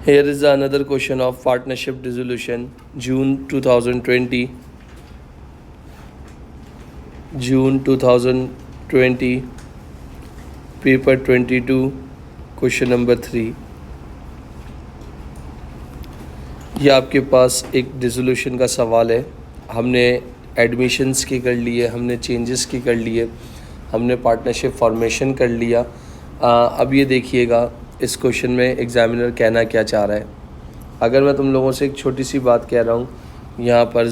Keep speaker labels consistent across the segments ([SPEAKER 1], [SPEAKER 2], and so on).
[SPEAKER 1] Here is another question of partnership dissolution, June 2020. June 2020, paper 22, question number 3. ये आपके पास एक dissolution का सवाल है. हमने एडमिशन्स के कर लिए, हमने चेंजेस के कर लिए, हमने पार्टनरशिप फॉर्मेशन कर लिया. अब ये देखिएगा इस क्वेश्चन में एग्जामिनर कहना क्या चाह रहा है. अगर मैं तुम लोगों से एक छोटी सी बात कह रहा हूँ, यहाँ पर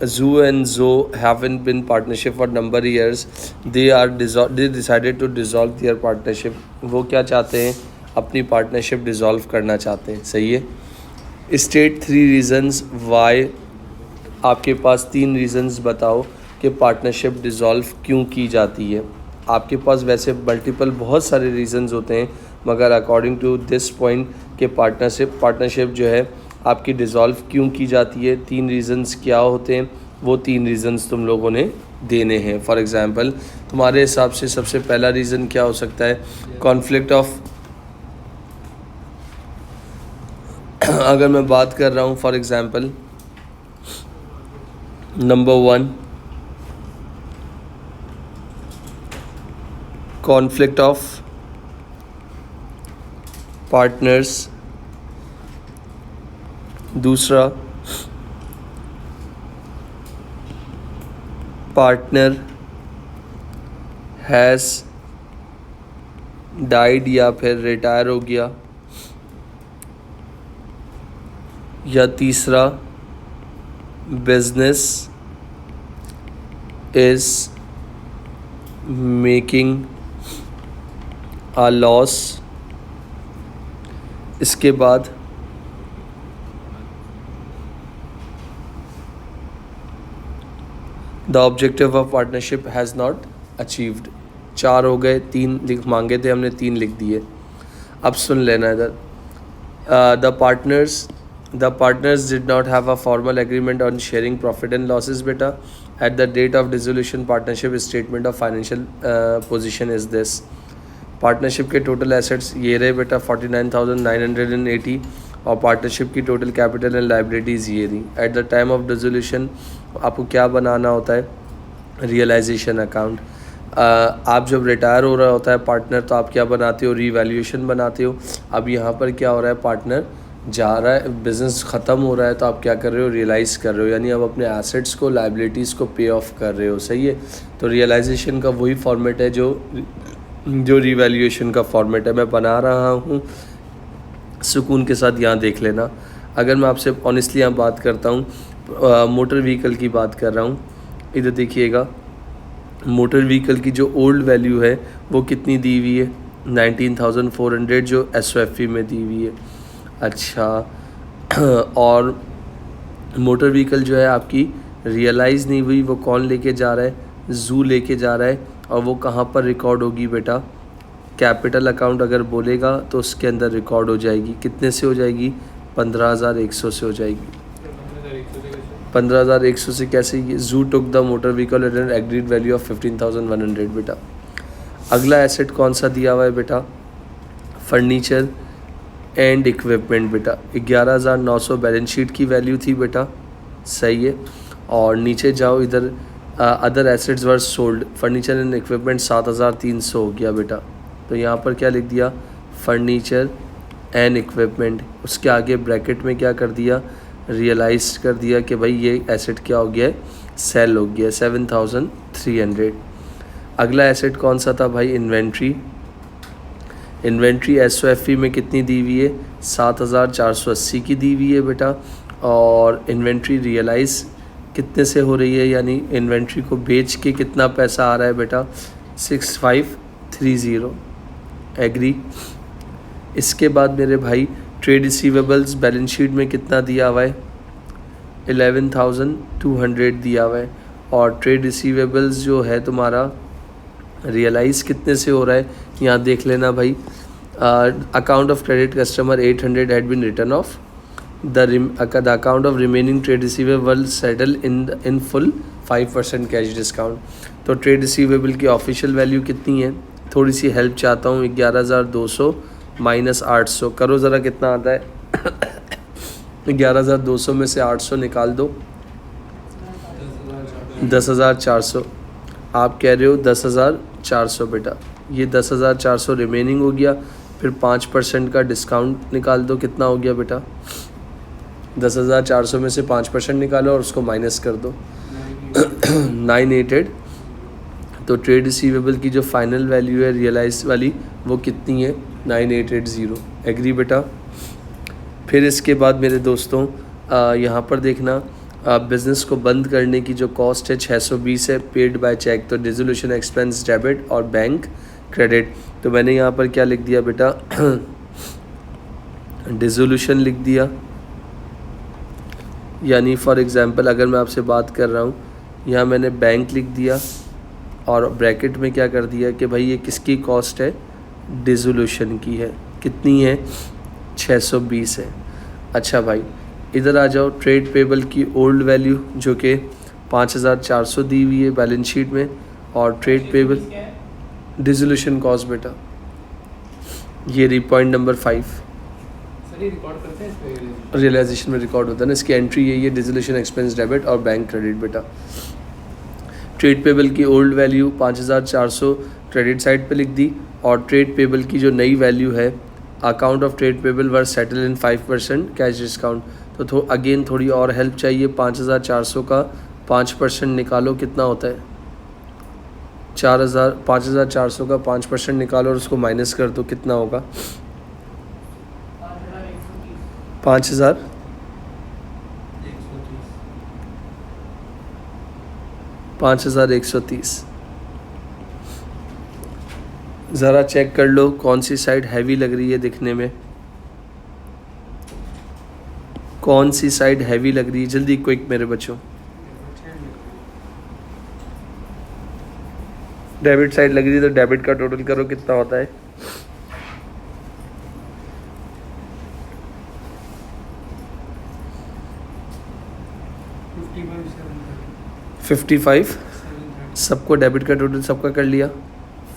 [SPEAKER 1] Zoo and Zoe haven't been partnership for number of years. They decided to dissolve their partnership. वो क्या चाहते हैं? अपनी पार्टनरशिप डिज़ोल्व करना चाहते हैं. सही है. State 3 reasons why. आपके पास 3 रीज़न्स बताओ कि पार्टनरशिप डिज़ोल्व क्यों की जाती है. आपके पास वैसे मल्टीपल बहुत सारे रीज़न्स होते हैं, मगर अकॉर्डिंग टू दिस पॉइंट कि पार्टनरशिप जो है आपकी डिज़ोल्व क्यों की जाती है, 3 रीज़न्स क्या होते हैं, वो 3 रीज़न्स तुम लोगों ने देने हैं. फॉर एग्ज़ाम्पल तुम्हारे हिसाब से सबसे पहला रीज़न क्या हो सकता है? Conflict of. अगर मैं बात कर रहा हूँ for example number 1, conflict of partners. दूसरा, पार्टनर हैज़ डाइड या फिर रिटायर हो गया. या तीसरा, business is making a loss. इसके बाद the objective of partnership has not achieved. 4 हो गए, 3 लिख मांगे थे हमने, 3 लिख दिए. अब सुन लेना इधर. The partners did not have a formal agreement on sharing profit and losses बेटा. At the date of dissolution partnership statement of financial position is this. Partnership के टोटल एसेट्स ये रहे बेटा 49,980 और पार्टनरशिप की टोटल कैपिटल एंड लाइबिलिटीज़ ये रही. At the time of dissolution आपको क्या बनाना होता है? Realisation account. आप जब रिटायर हो रहा होता है पार्टनर, तो आप क्या बनाते हो? रीवैल्यूएशन बनाते हो. अब यहाँ पर क्या हो रहा है? पार्टनर जा रहा है, बिज़नेस ख़त्म हो रहा है, तो आप क्या कर रहे हो? रियलाइज़ कर रहे हो, यानी आप अपने एसेट्स को, लाइबिलिटीज़ को पे ऑफ कर रहे हो. सही है. तो रियलाइजेशन का वही फॉर्मेट है जो रिवैल्यूएशन का फॉर्मेट है. मैं बना रहा हूँ, सुकून के साथ यहाँ देख लेना. अगर मैं आपसे ऑनेस्टली यहाँ बात करता हूँ, मोटर व्हीकल की बात कर रहा हूँ, इधर देखिएगा. मोटर व्हीकल की जो ओल्ड वैल्यू है वो कितनी दी हुई है? 19,400 जो SOFE में दी हुई है. अच्छा, और मोटर व्हीकल जो है आपकी रियलाइज़ नहीं हुई, वो कौन लेके जा रहा है? जू लेके जा रहा है. और वो कहाँ पर रिकॉर्ड होगी बेटा? कैपिटल अकाउंट अगर बोलेगा तो उसके अंदर रिकॉर्ड हो जाएगी. कितने से हो जाएगी? 15,100 से हो जाएगी. 15,100 से कैसे? ये जू took the motor vehicle eight N agreed value of 15,100 बेटा. अगला एसेट कौन सा दिया हुआ है बेटा? फर्नीचर एंड इक्विपमेंट बेटा. 11,900 बैलेंस शीट की वैल्यू थी बेटा. सही है. और नीचे जाओ इधर, other assets were sold. Furniture and equipment 7,300 हो गया बेटा. तो यहाँ पर क्या लिख दिया? Furniture and equipment. उसके आगे ब्रैकेट में क्या कर दिया? रियलाइज कर दिया कि भाई ये एसेट क्या हो गया है? सेल हो गया. 7,300. अगला एसेट कौन सा था भाई? इन्वेंट्री. इन्वेंट्री SOFE में कितनी दी हुई है? 7,480 की दी हुई है बेटा. और इन्वेंट्री रियलाइज़ कितने से हो रही है, यानी इन्वेंट्री को बेच के कितना पैसा आ रहा है बेटा? 6,530. एग्री. इसके बाद मेरे भाई ट्रेड रिसीवेबल्स बैलेंस शीट में कितना दिया हुआ है? 11,200 दिया हुआ है. और ट्रेड रिसीवेबल्स जो है तुम्हारा रियलाइज़ कितने से हो रहा है? यहाँ देख लेना भाई. Account of credit customer 800 had been written off. the account of remaining trade receivable settle in full 5% cash discount. तो ट्रेड रिसीवेबल की ऑफिशियल वैल्यू कितनी है? थोड़ी सी हेल्प चाहता हूँ. 11,200 माइनस 800 करो ज़रा, कितना आता है? 11,200 में से 800 निकाल दो, 10,400। आप कह रहे हो 10,400 बेटा, ये 10,400 रिमेनिंग हो गया। फिर 5% का डिस्काउंट निकाल दो, कितना हो गया बेटा? 10,400 में से 5% निकालो और उसको माइनस कर दो, 988। तो ट्रेड रिसीवेबल की जो फाइनल वैल्यू है रियलाइज वाली वो कितनी है? 9880। एग्री बेटा? फिर इसके बाद मेरे दोस्तों यहाँ पर देखना, बिज़नेस को बंद करने की जो कॉस्ट है 620 है, पेड बाय चेक। तो डिसोल्यूशन एक्सपेंस डेबिट और बैंक क्रेडिट। तो मैंने यहाँ पर क्या लिख दिया बेटा? डिसोल्यूशन लिख दिया, यानी फॉर एग्जांपल अगर मैं आपसे बात कर रहा हूँ, यहाँ मैंने बैंक लिख दिया और ब्रैकेट में क्या कर दिया कि भाई ये किसकी कॉस्ट है? डिसोल्यूशन की है। कितनी है? 620 है। अच्छा भाई इधर आ जाओ, ट्रेड पेबल की ओल्ड वैल्यू जो कि 5,400 दी हुई है बैलेंस शीट में, और ट्रेड पेबल डिसोल्यूशन कॉस्ट बेटा, ये पॉइंट नंबर 5
[SPEAKER 2] रिकॉर्ड करते हैं,
[SPEAKER 1] रियलाइजेशन में रिकॉर्ड होता है ना। इसकी एंट्री यही है, डिसोल्यूशन एक्सपेंस डेबिट और बैंक क्रेडिट बेटा। ट्रेड पेबल की ओल्ड वैल्यू 5,400 क्रेडिट साइड पे लिख दी, और ट्रेड पेबल की जो नई वैल्यू है, account of trade payable were settle in 5% cash discount. तो अगेन थोड़ी और हेल्प चाहिए। 5,400 का 5% निकालो, कितना होता है? 5,400 का 5% निकालो और उसको माइनस कर दो, कितना होगा? 5,130। ज़रा चेक कर लो कौन सी साइड हैवी लग रही है दिखने में, कौन सी साइड हैवी लग रही है? जल्दी क्विक मेरे बच्चों। डेबिट साइड लग रही है, तो डेबिट का टोटल करो, कितना होता है? 55। सबको डेबिट का टोटल सबका कर लिया,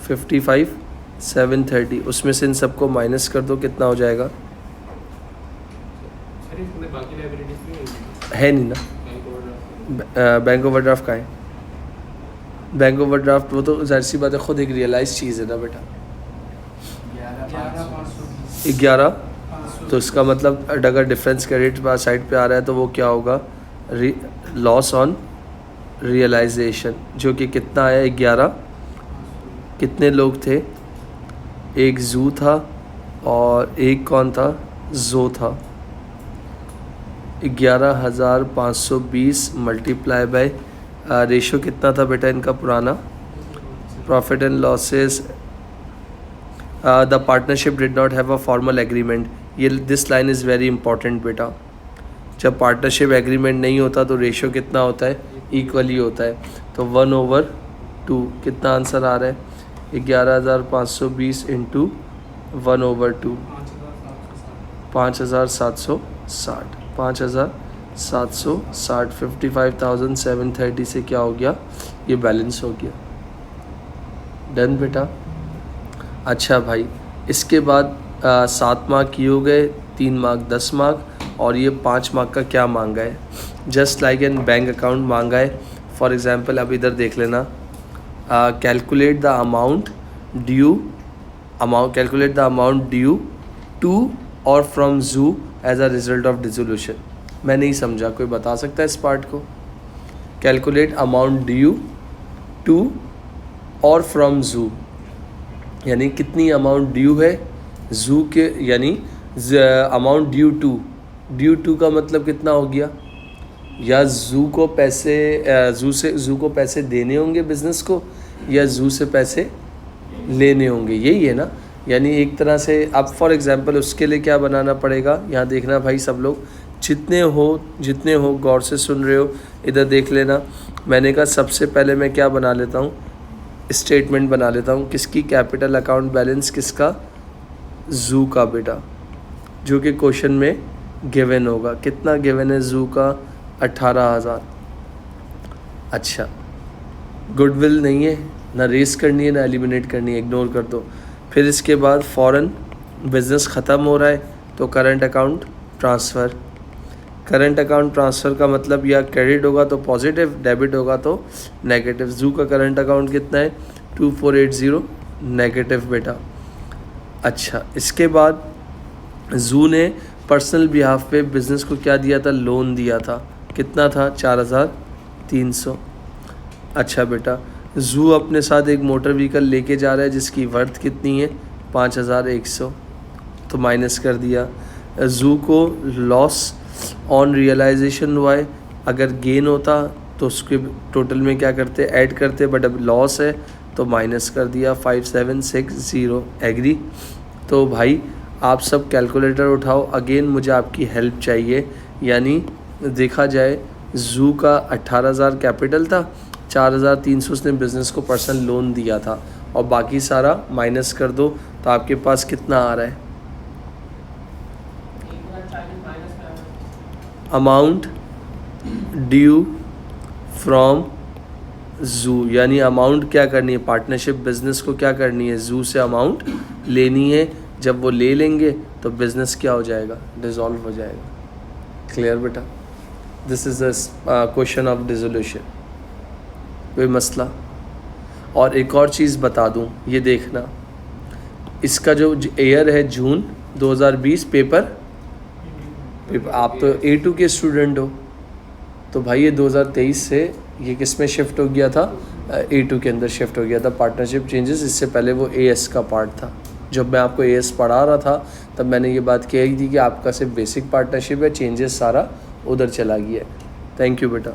[SPEAKER 1] 55,730। उसमें से इन सबको माइनस कर दो, कितना हो जाएगा? है नहीं ना, बैंक ओवरड्राफ्ट का है। बैंक ओवरड्राफ्ट वो तो जाहिर सी बात है खुद एक रियलाइज चीज़ है ना बेटा। 11। तो इसका मतलब अगर डिफरेंस क्रेडिट साइड पे आ रहा है तो वो क्या होगा? लॉस ऑन रियलाइजेशन, जो कि कितना आया? 11। कितने लोग थे? एक जू था और एक कौन था? जो था। 11,520 मल्टीप्लाई बाय रेशो कितना था बेटा इनका पुराना? Profit and losses. The partnership did not have a formal agreement. ये this line is very important बेटा। जब पार्टनरशिप एग्रीमेंट नहीं होता तो रेशो कितना होता है? इक्वली होता है। तो 1/2। कितना आंसर आ रहा है? 11,520 इंटू 1/2, 5,760। 5,760 55,730 से क्या हो गया? ये बैलेंस हो गया। डन बेटा। अच्छा भाई इसके बाद 7 मार्क ये हो गए, 3 मार्क 10 मार्क, और ये 5 मार्क का क्या मांगा है? Just like an bank account मांगा है। फॉर एग्जांपल अब इधर देख लेना, calculate the amount due to or from you as a result of dissolution. मैं नहीं समझा, कोई बता सकता है इस पार्ट को? Calculate amount due to or from जू, यानी कितनी अमाउंट ड्यू है जू के, यानी अमाउंट ड्यू टू का मतलब कितना हो गया? या जू को पैसे देने होंगे बिज़नेस को, या जू से पैसे लेने होंगे, यही है ना। यानी एक तरह से अब फॉर एग्जांपल उसके लिए क्या बनाना पड़ेगा? यहाँ देखना भाई सब लोग, जितने हो गौर से सुन रहे हो, इधर देख लेना। मैंने कहा सबसे पहले मैं क्या बना लेता हूँ? स्टेटमेंट बना लेता हूँ। किसकी? कैपिटल अकाउंट बैलेंस किसका? जू का बेटा, जो कि क्वेश्चन में गिवन होगा। कितना गिवन है जू का? 18,000। अच्छा गुडविल नहीं है ना, रेस करनी है ना एलिमिनेट करनी है, इग्नोर कर दो। फिर इसके बाद फॉरेन बिजनेस ख़त्म हो रहा है तो current account transfer. Current account transfer का मतलब या क्रेडिट होगा तो पॉजिटिव, डेबिट होगा तो नेगेटिव। जू का करंट अकाउंट कितना है 2480 नेगेटिव बेटा। अच्छा, इसके बाद जू ने पर्सनल बिहाफ पे बिज़नेस को क्या दिया था, लोन दिया था, कितना था 4300। अच्छा बेटा, जू अपने साथ एक मोटर व्हीकल लेके जा रहा है जिसकी वर्थ कितनी है 5100, तो माइनस कर दिया। जू को लॉस ऑन रियलाइजेशन हुआ है, अगर गेन होता तो उसके टोटल में क्या करते, ऐड करते, बट अब लॉस है तो माइनस कर दिया 5760। एग्री। तो भाई आप सब कैलकुलेटर उठाओ, अगेन मुझे आपकी हेल्प चाहिए। यानी देखा जाए जू का 18,000 कैपिटल था, 4,300 उसने बिज़नेस को पर्सनल लोन दिया था, और बाकी सारा माइनस कर दो तो आपके पास कितना आ रहा है,
[SPEAKER 2] 1,40,000 माइनस में
[SPEAKER 1] अमाउंट ड्यू फ्रॉम जू। यानी अमाउंट क्या करनी है, पार्टनरशिप बिजनेस को क्या करनी है, जू से अमाउंट लेनी है। जब वो ले लेंगे तो बिज़नेस क्या हो जाएगा, डिज़ोल्व हो जाएगा। क्लियर बेटा, this is the question of dissolution. कोई मसला? और एक और चीज़ बता दूं, ये देखना, इसका जो ईयर है जून 2020, पेपर आप तो A2 के स्टूडेंट हो, तो भाई ये 2023 से ये किस में शिफ्ट हो गया था, A2 के अंदर शिफ्ट हो गया था पार्टनरशिप चेंजेस। इससे पहले वो AS का पार्ट था। जब मैं आपको AS पढ़ा रहा था तब मैंने ये बात कही थी कि आपका सिर्फ बेसिक पार्टनरशिप है, चेंजेस सारा उधर चला गया है। थैंक यू बेटा।